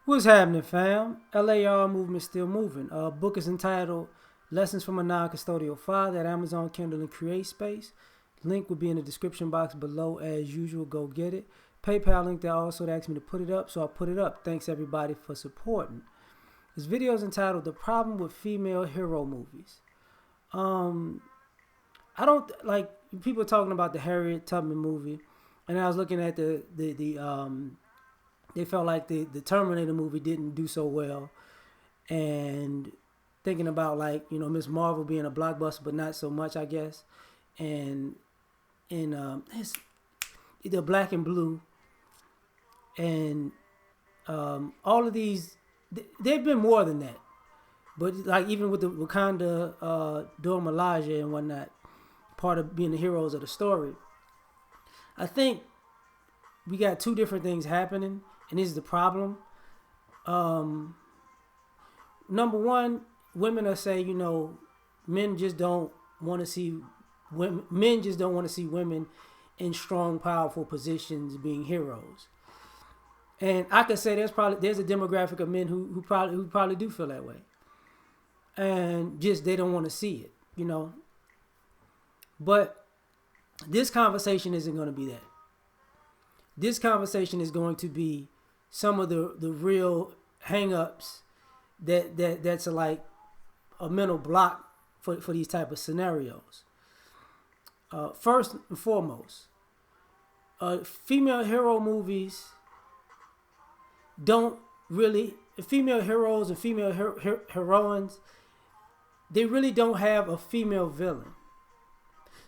What's happening, fam? LAR movement still moving. Book is entitled "Lessons from a Non-Custodial Father" at Amazon Kindle and Create Space. Link will be in the description box below as usual. Go get it. PayPal link that also asked me to put it up, so I put it up. Thanks everybody for supporting. This video is entitled "The Problem with Female Hero Movies." I don't like people talking about the Harriet Tubman movie, and I was looking at they felt like the Terminator movie didn't do so well, and thinking about like Miss Marvel being a blockbuster but not so much, I guess, and it's either Black and Blue and all of these they've been more than that, but like even with the Wakanda Dora Milaje and whatnot, part of being the heroes of the story, I think we got two different things happening, and this is the problem. Number one, women are saying, men just don't want to see women. Men just don't want to see women in strong, powerful positions being heroes. And I could say there's a demographic of men who probably do feel that way, and just they don't want to see it, But this conversation isn't going to be that. This conversation is going to be some of the real hang-ups that's like a mental block for these type of scenarios. First and foremost, female hero movies don't really, female heroes and female heroines, they really don't have a female villain.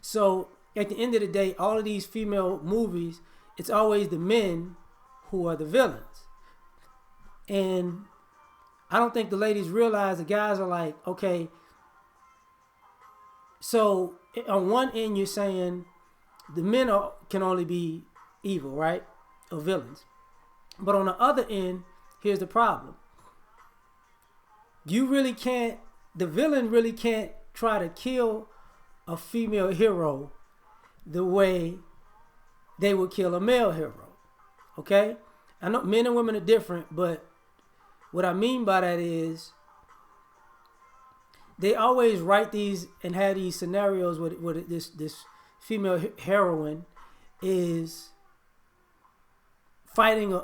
So at the end of the day, all of these female movies, it's always the men who are the villains. And I don't think the ladies realize the guys are like, okay, so on one end you're saying the men can only be evil, right? Or villains. But on the other end, here's the problem. The villain really can't try to kill a female hero the way they would kill a male hero. Okay? I know men and women are different, but what I mean by that is they always write these and have these scenarios where this female heroine is fighting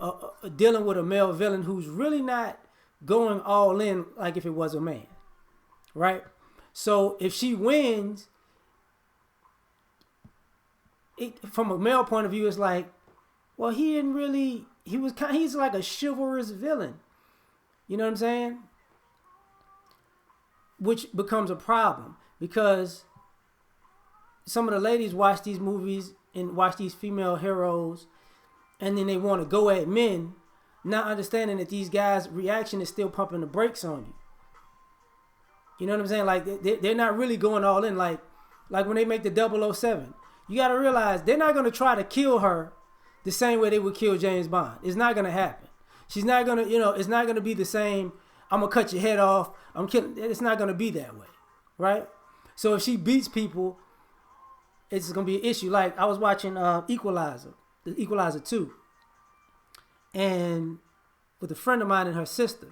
dealing with a male villain who's really not going all in like if it was a man, right? So if she wins, from a male point of view, it's like, well, he's like a chivalrous villain. You know what I'm saying? Which becomes a problem because some of the ladies watch these movies and watch these female heroes, and then they want to go at men, not understanding that these guys' reaction is still pumping the brakes on you. You know what I'm saying? Like they're not really going all in. Like when they make the 007, you got to realize they're not going to try to kill her the same way they would kill James Bond. It's not going to happen. She's not going to, it's not going to be the same, I'm going to cut your head off, I'm killing. It's not going to be that way, right? So if she beats people, it's going to be an issue. Like I was watching Equalizer 2, and with a friend of mine and her sister,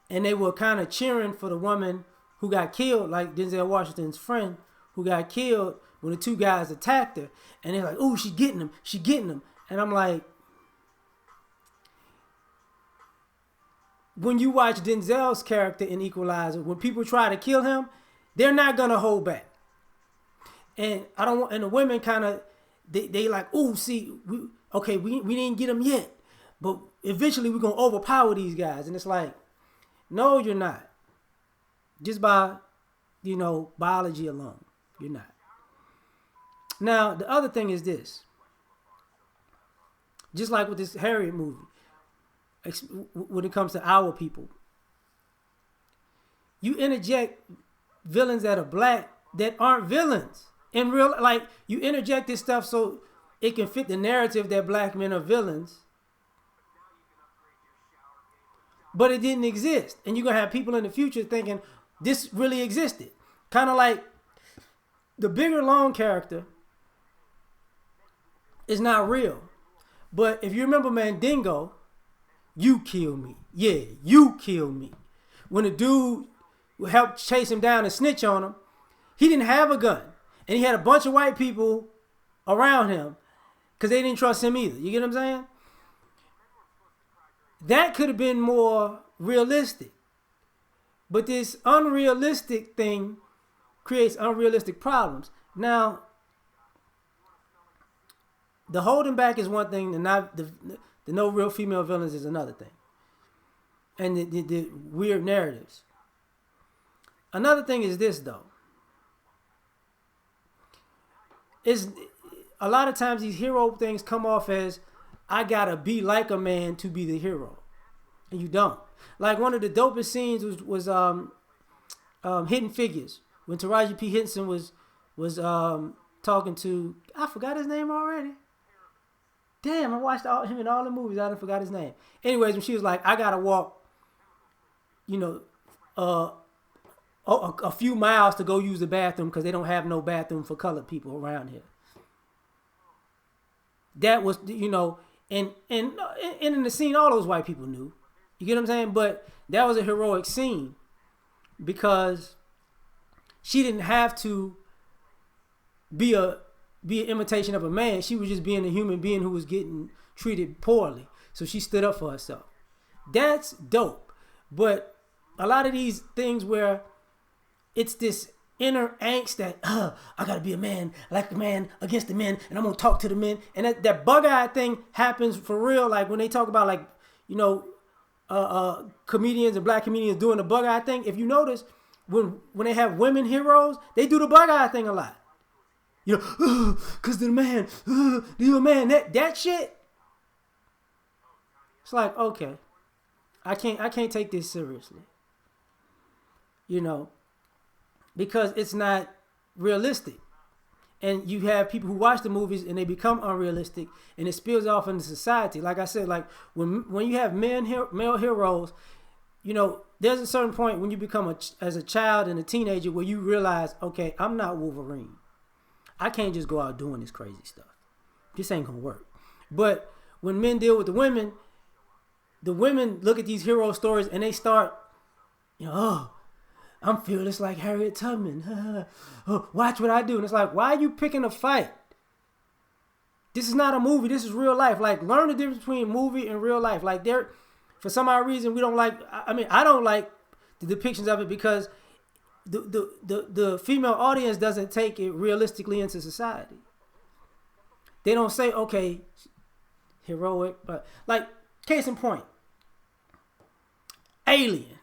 and they were kind of cheering for the woman who got killed, like Denzel Washington's friend who got killed when the two guys attacked her, and they're like, "Oh, she's getting him," and I'm like, when you watch Denzel's character in Equalizer, when people try to kill him, they're not gonna hold back. And and the women kind of they like, "Oh, see, we didn't get him yet, but eventually we're gonna overpower these guys," and it's like, no, you're not. Just by biology alone, you're not. Now, the other thing is this. Just like with this Harriet movie, when it comes to our people, you interject villains that are black that aren't villains. In real, like, you interject this stuff so it can fit the narrative that black men are villains, but it didn't exist. And you're going to have people in the future thinking this really existed. Kind of like the Bigger Long character is not real. But if you remember Mandingo, you kill me. Yeah, you killed me. When the dude helped chase him down and snitch on him, he didn't have a gun. And he had a bunch of white people around him because they didn't trust him either. You get what I'm saying? That could have been more realistic. But this unrealistic thing creates unrealistic problems. Now, the holding back is one thing, and not the no real female villains is another thing. And the weird narratives. Another thing is this, though. Is a lot of times these hero things come off as, I gotta be like a man to be the hero, and you don't. Like one of the dopest scenes was Hidden Figures, when Taraji P. Henson was talking to, I forgot his name already. Damn, I watched him in all the movies. I done forgot his name. Anyways, when she was like, I gotta walk, a few miles to go use the bathroom because they don't have no bathroom for colored people around here. That was, and in the scene, all those white people knew. You get what I'm saying? But that was a heroic scene because she didn't have to be an imitation of a man. She was just being a human being who was getting treated poorly. So she stood up for herself. That's dope. But a lot of these things where it's this inner angst that I gotta be a man, like the man against the men, and I'm gonna talk to the men, and that bug-eyed thing happens for real. Like when they talk about comedians and black comedians doing the bug-eyed thing. If you notice, when they have women heroes, they do the bug-eyed thing a lot. Cause the man, you're a man. That shit. It's like, okay, I can't take this seriously. Because it's not realistic. And you have people who watch the movies and they become unrealistic, and it spills off into society. Like I said, like when you have male heroes, there's a certain point when you become as a child and a teenager where you realize, okay, I'm not Wolverine. I can't just go out doing this crazy stuff. This ain't gonna work. But when men deal with the women look at these hero stories and they start, I'm fearless like Harriet Tubman. Watch what I do. And it's like, why are you picking a fight? This is not a movie. This is real life. Like, learn the difference between movie and real life. Like, for some odd reason, we don't like. I don't like the depictions of it because the female audience doesn't take it realistically into society. They don't say, okay, heroic, but like, case in point, Alien.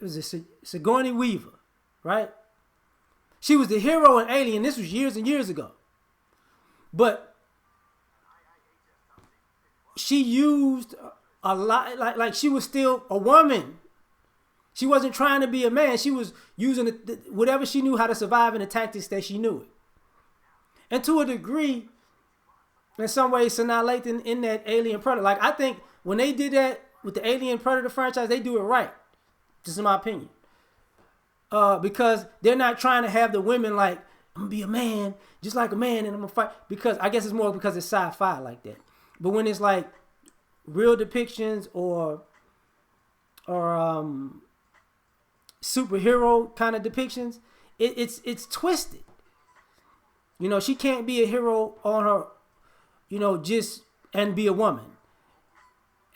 Was it Sigourney Weaver, right? She was the hero in Alien. This was years and years ago. But she used a lot, like she was still a woman. She wasn't trying to be a man. She was using whatever she knew how to survive in the tactics that she knew it. And to a degree, in some ways, Sanaa Lathan in that Alien Predator. Like, I think when they did that with the Alien Predator franchise, they do it right. Just in my opinion. Because they're not trying to have the women like, I'm going to be a man, just like a man, and I'm going to fight. Because I guess it's more because it's sci-fi like that. But when it's like real depictions or superhero kind of depictions, it's twisted. She can't be a hero on her, just and be a woman.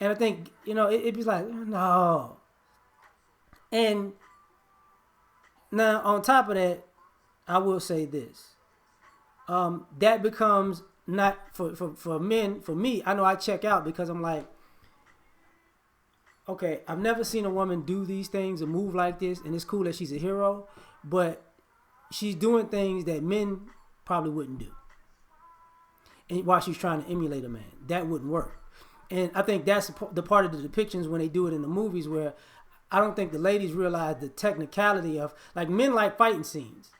And I think, it'd be like, no. And now on top of that, I will say this. That becomes not for men, for me, I know I check out because I'm like, okay, I've never seen a woman do these things and move like this, and it's cool that she's a hero, but she's doing things that men probably wouldn't do. And while she's trying to emulate a man, that wouldn't work. And I think that's the part of the depictions when they do it in the movies where I don't think the ladies realize the technicality of, like, men like fighting scenes.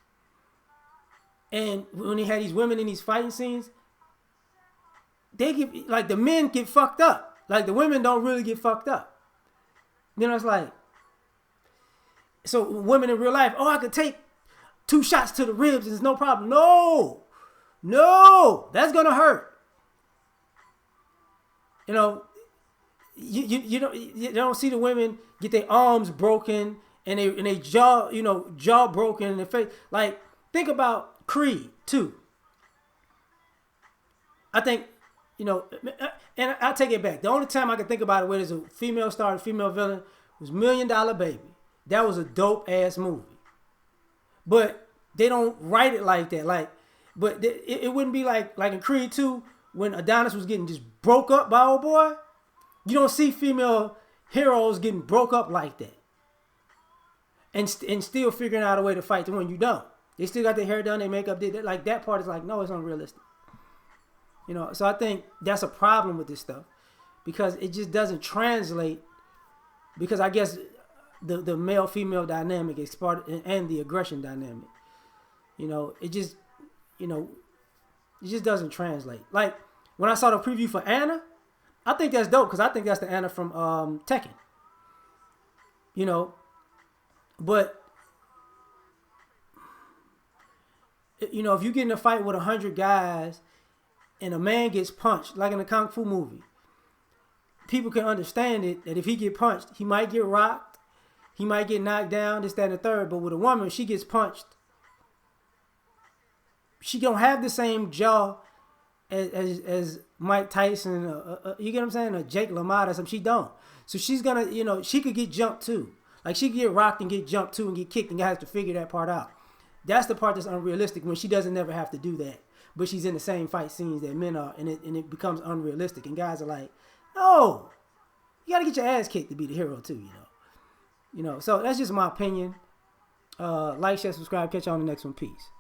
And when they had these women in these fighting scenes, the men get fucked up. Like, the women don't really get fucked up. It's like, so women in real life, I could take 2 shots to the ribs and it's no problem. No, that's going to hurt. you don't see the women get their arms broken and they jaw jaw broken in the face. Like, think about Creed 2. I think, and I take it back. The only time I can think about it where there's a female star, a female villain, was $1 Million Baby. That was a dope ass movie. But they don't write it like that. Like, but it wouldn't be like in Creed 2 when Adonis was getting just broke up by old boy. You don't see female heroes getting broke up like that. And still figuring out a way to fight to win. You don't. They still got their hair done, their makeup did that. Like, that part is like, no, it's unrealistic. So I think that's a problem with this stuff because it just doesn't translate. Because I guess the male female dynamic is part and the aggression dynamic. It just doesn't translate. Like, when I saw the preview for Anna, I think that's dope because I think that's the Anna from Tekken. But if you get in a fight with 100 guys and a man gets punched, like in a Kung Fu movie, people can understand it, that if he get punched, he might get rocked, he might get knocked down, this, that, and the third. But with a woman, she gets punched, she don't have the same jaw as Mike Tyson, you get what I'm saying, or Jake LaMotta or something. She don't. So she's gonna, she could get jumped too. Like, she could get rocked and get jumped too and get kicked and has to figure that part out. That's the part that's unrealistic when she doesn't never have to do that. But she's in the same fight scenes that men are, and it becomes unrealistic. And guys are like, no, you got to get your ass kicked to be the hero too, So that's just my opinion. Like, share, subscribe. Catch you on the next one. Peace.